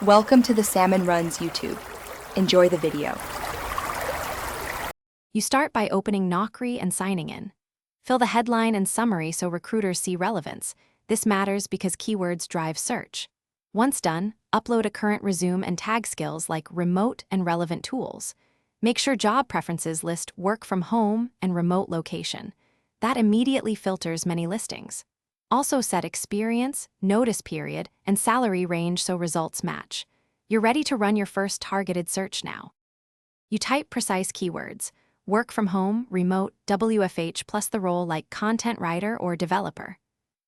Welcome to the Salmon Runs YouTube. Enjoy the video. You start by opening Naukri and signing in. Fill the headline and summary so recruiters see relevance. This matters because keywords drive search. Once done, upload a current resume and tag skills like remote and relevant tools. Make sure job preferences list work from home and remote location. That immediately filters many listings. Also set experience, notice period, and salary range so results match. You're ready to run your first targeted search now. You type precise keywords, work from home, remote, WFH plus the role like content writer or developer.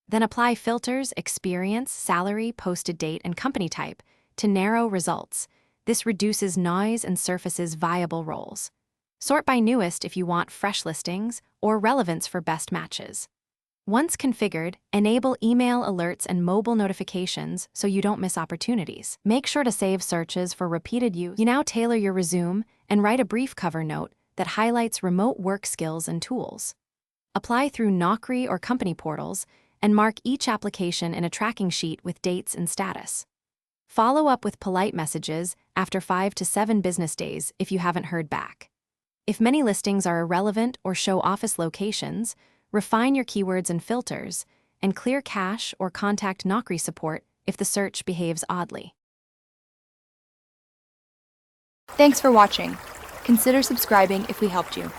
Then apply filters, experience, salary, posted date, and company type to narrow results. This reduces noise and surfaces viable roles. Sort by newest if you want fresh listings or relevance for best matches. Once configured, enable email alerts and mobile notifications so you don't miss opportunities. Make sure to save searches for repeated use. You now tailor your resume and write a brief cover note that highlights remote work skills and tools. Apply through Naukri or company portals and mark each application in a tracking sheet with dates and status. Follow up with polite messages after 5 to 7 business days if you haven't heard back. If many listings are irrelevant or show office locations, refine your keywords and filters, and clear cache or contact Naukri support if the search behaves oddly. Thanks for watching. Consider subscribing if we helped you.